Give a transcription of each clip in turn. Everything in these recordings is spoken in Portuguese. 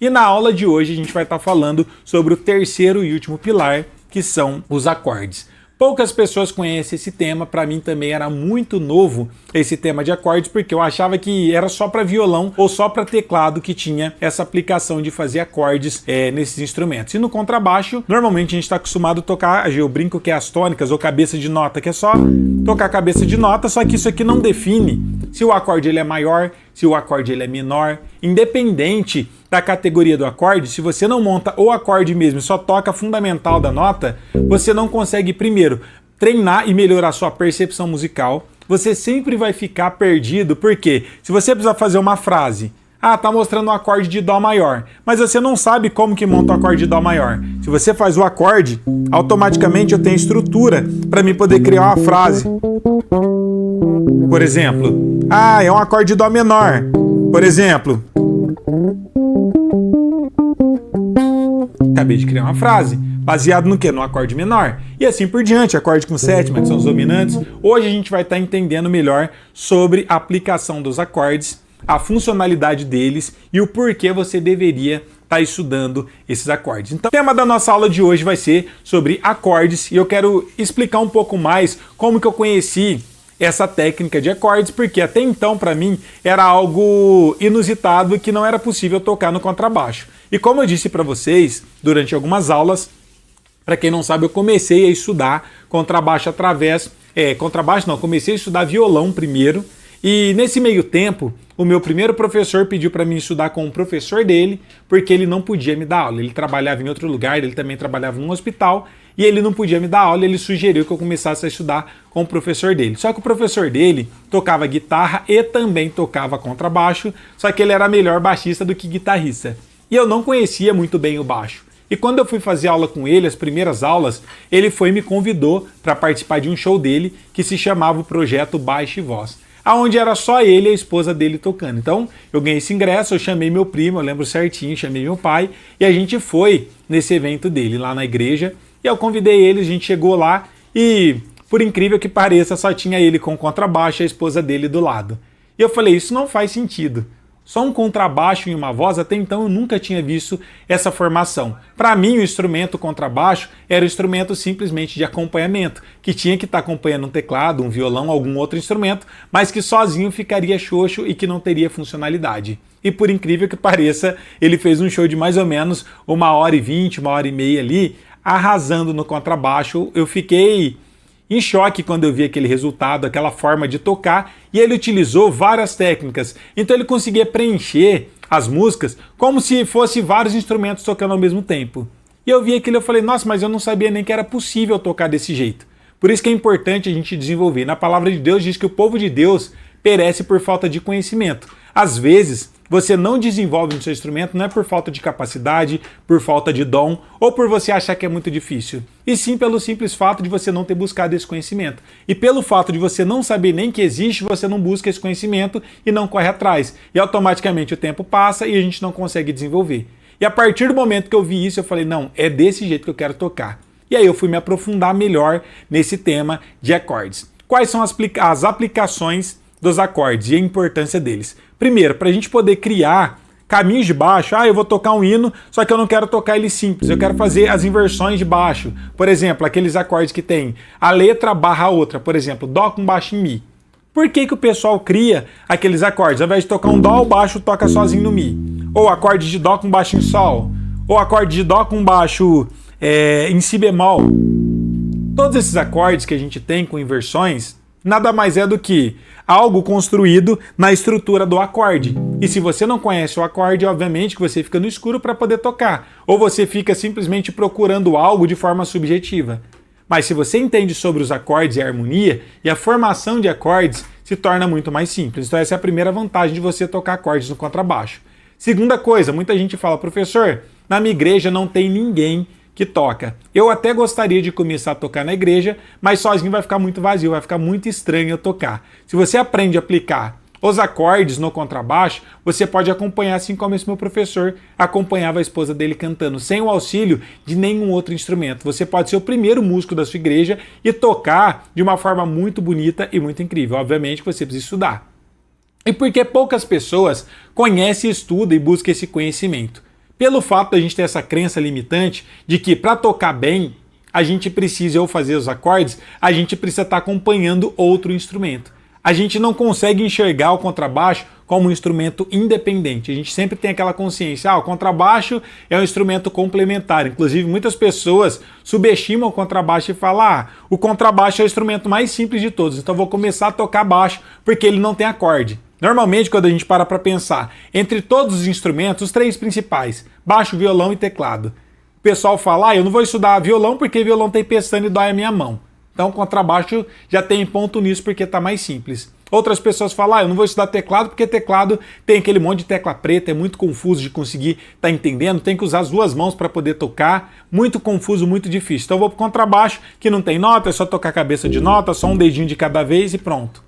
E na aula de hoje a gente vai estar falando sobre o terceiro e último pilar, que são os acordes. Poucas pessoas conhecem esse tema, para mim também era muito novo esse tema de acordes, porque eu achava que era só para violão ou só para teclado que tinha essa aplicação de fazer acordes nesses instrumentos. E no contrabaixo, normalmente a gente está acostumado a tocar, eu brinco que é as tônicas ou cabeça de nota, que é só tocar cabeça de nota, só que isso aqui não define se o acorde ele é maior, se o acorde ele é menor, independente da categoria do acorde. Se você não monta o acorde mesmo, só toca a fundamental da nota, você não consegue, primeiro, treinar e melhorar sua percepção musical. Você sempre vai ficar perdido, porque se você precisar fazer uma frase, tá mostrando um acorde de Dó maior, mas você não sabe como que monta o acorde de Dó maior. Se você faz o acorde, automaticamente eu tenho estrutura para mim poder criar uma frase. Por exemplo, é um acorde de Dó menor. Por exemplo, acabei de criar uma frase baseado no quê? No acorde menor. E assim por diante, acorde com sétima, que são os dominantes. Hoje a gente vai estar entendendo melhor sobre a aplicação dos acordes, a funcionalidade deles e o porquê você deveria estar estudando esses acordes. Então, o tema da nossa aula de hoje vai ser sobre acordes e eu quero explicar um pouco mais como que eu conheci essa técnica de acordes, porque até então para mim era algo inusitado que não era possível tocar no contrabaixo. E como eu disse para vocês durante algumas aulas, para quem não sabe, eu comecei a estudar contrabaixo comecei a estudar violão primeiro. E nesse meio tempo, o meu primeiro professor pediu para mim estudar com o professor dele, porque ele não podia me dar aula. Ele trabalhava em outro lugar, ele também trabalhava num hospital, e ele não podia me dar aula, ele sugeriu que eu começasse a estudar com o professor dele. Só que o professor dele tocava guitarra e também tocava contrabaixo, só que ele era melhor baixista do que guitarrista. E eu não conhecia muito bem o baixo. E quando eu fui fazer aula com ele, as primeiras aulas, ele foi e me convidou para participar de um show dele, que se chamava o Projeto Baixo e Voz, aonde era só ele e a esposa dele tocando. Então, eu ganhei esse ingresso, eu chamei meu primo, eu lembro certinho, chamei meu pai, e a gente foi nesse evento dele, lá na igreja, e eu convidei ele, a gente chegou lá, e, por incrível que pareça, só tinha ele com o contrabaixo e a esposa dele do lado. E eu falei, isso não faz sentido. Só um contrabaixo e uma voz, até então eu nunca tinha visto essa formação. Para mim, o instrumento contrabaixo era um instrumento simplesmente de acompanhamento, que tinha que estar acompanhando um teclado, um violão, algum outro instrumento, mas que sozinho ficaria xoxo e que não teria funcionalidade. E por incrível que pareça, ele fez um show de mais ou menos 1h20, 1h30 ali, arrasando no contrabaixo. Eu fiquei em choque quando eu vi aquele resultado, aquela forma de tocar, e ele utilizou várias técnicas. Então ele conseguia preencher as músicas como se fosse vários instrumentos tocando ao mesmo tempo. E eu vi aquilo e falei, nossa, mas eu não sabia nem que era possível tocar desse jeito. Por isso que é importante a gente desenvolver. Na palavra de Deus diz que o povo de Deus perece por falta de conhecimento. Às vezes, você não desenvolve no seu instrumento não é por falta de capacidade, por falta de dom ou por você achar que é muito difícil. E sim pelo simples fato de você não ter buscado esse conhecimento. E pelo fato de você não saber nem que existe, você não busca esse conhecimento e não corre atrás. E automaticamente o tempo passa e a gente não consegue desenvolver. E a partir do momento que eu vi isso, eu falei, não, é desse jeito que eu quero tocar. E aí eu fui me aprofundar melhor nesse tema de acordes. Quais são as aplicações dos acordes e a importância deles? Primeiro, para a gente poder criar caminhos de baixo, eu vou tocar um hino, só que eu não quero tocar ele simples, eu quero fazer as inversões de baixo. Por exemplo, aqueles acordes que tem a letra barra a outra, por exemplo, Dó com baixo em Mi. Por que que o pessoal cria aqueles acordes? Ao invés de tocar um Dó, o baixo toca sozinho no Mi. Ou acorde de Dó com baixo em Sol. Ou acorde de Dó com baixo em Si bemol. Todos esses acordes que a gente tem com inversões nada mais é do que algo construído na estrutura do acorde. E se você não conhece o acorde, obviamente que você fica no escuro para poder tocar. Ou você fica simplesmente procurando algo de forma subjetiva. Mas se você entende sobre os acordes e a harmonia, e a formação de acordes se torna muito mais simples. Então essa é a primeira vantagem de você tocar acordes no contrabaixo. Segunda coisa, muita gente fala, professor, na minha igreja não tem ninguém que toca. Eu até gostaria de começar a tocar na igreja, mas sozinho vai ficar muito vazio, vai ficar muito estranho eu tocar. Se você aprende a aplicar os acordes no contrabaixo, você pode acompanhar assim como esse meu professor acompanhava a esposa dele cantando, sem o auxílio de nenhum outro instrumento. Você pode ser o primeiro músico da sua igreja e tocar de uma forma muito bonita e muito incrível. Obviamente que você precisa estudar. E por que poucas pessoas conhecem, estudam e buscam esse conhecimento? Pelo fato de a gente ter essa crença limitante de que para tocar bem, a gente precisa, ou fazer os acordes, a gente precisa estar acompanhando outro instrumento. A gente não consegue enxergar o contrabaixo como um instrumento independente. A gente sempre tem aquela consciência, o contrabaixo é um instrumento complementar. Inclusive, muitas pessoas subestimam o contrabaixo e falam, o contrabaixo é o instrumento mais simples de todos, então eu vou começar a tocar baixo porque ele não tem acorde. Normalmente, quando a gente para pensar, entre todos os instrumentos, os três principais, baixo, violão e teclado, o pessoal fala, eu não vou estudar violão porque violão tem pestana e dói a minha mão. Então, contrabaixo já tem ponto nisso porque está mais simples. Outras pessoas falam, eu não vou estudar teclado porque teclado tem aquele monte de tecla preta, é muito confuso de conseguir estar entendendo, tem que usar as duas mãos para poder tocar, muito confuso, muito difícil. Então eu vou para o contrabaixo, que não tem nota, é só tocar a cabeça de nota, só um dedinho de cada vez e pronto.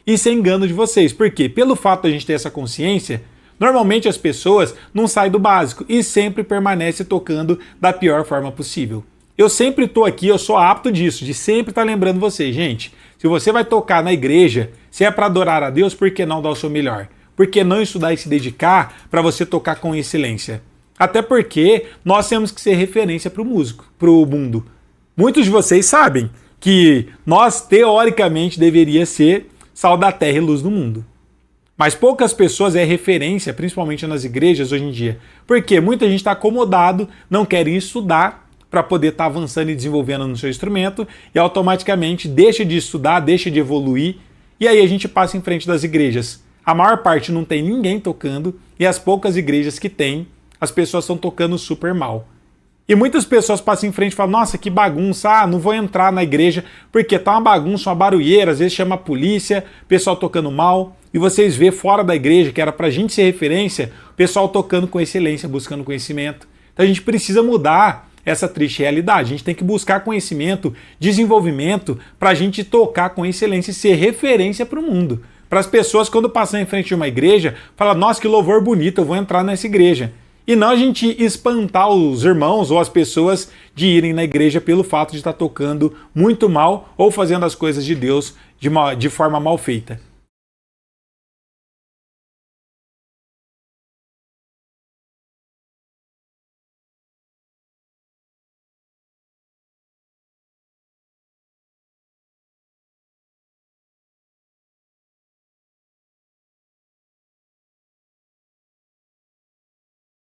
Isso é engano de vocês, porque pelo fato de a gente ter essa consciência, normalmente as pessoas não saem do básico e sempre permanecem tocando da pior forma possível. Eu sempre estou aqui, eu sou apto disso, de sempre estar lembrando vocês, gente, se você vai tocar na igreja, se é para adorar a Deus, por que não dar o seu melhor? Por que não estudar e se dedicar para você tocar com excelência? Até porque nós temos que ser referência para o músico, para o mundo. Muitos de vocês sabem que nós, teoricamente, deveria ser sal da terra e luz do mundo. Mas poucas pessoas é referência, principalmente nas igrejas hoje em dia. Porque muita gente está acomodado, não quer estudar para poder estar avançando e desenvolvendo no seu instrumento e automaticamente deixa de estudar, deixa de evoluir e aí a gente passa em frente das igrejas. A maior parte não tem ninguém tocando e as poucas igrejas que tem, as pessoas estão tocando super mal. E muitas pessoas passam em frente e falam, nossa, que bagunça, não vou entrar na igreja porque tá uma bagunça, uma barulheira, às vezes chama a polícia, pessoal tocando mal, e vocês vê fora da igreja, que era pra gente ser referência, o pessoal tocando com excelência, buscando conhecimento. Então a gente precisa mudar essa triste realidade, a gente tem que buscar conhecimento, desenvolvimento, pra gente tocar com excelência e ser referência para o mundo. Para as pessoas, quando passam em frente de uma igreja, falam, nossa, que louvor bonito, eu vou entrar nessa igreja. E não a gente espantar os irmãos ou as pessoas de irem na igreja pelo fato de estar tocando muito mal ou fazendo as coisas de Deus de forma mal feita.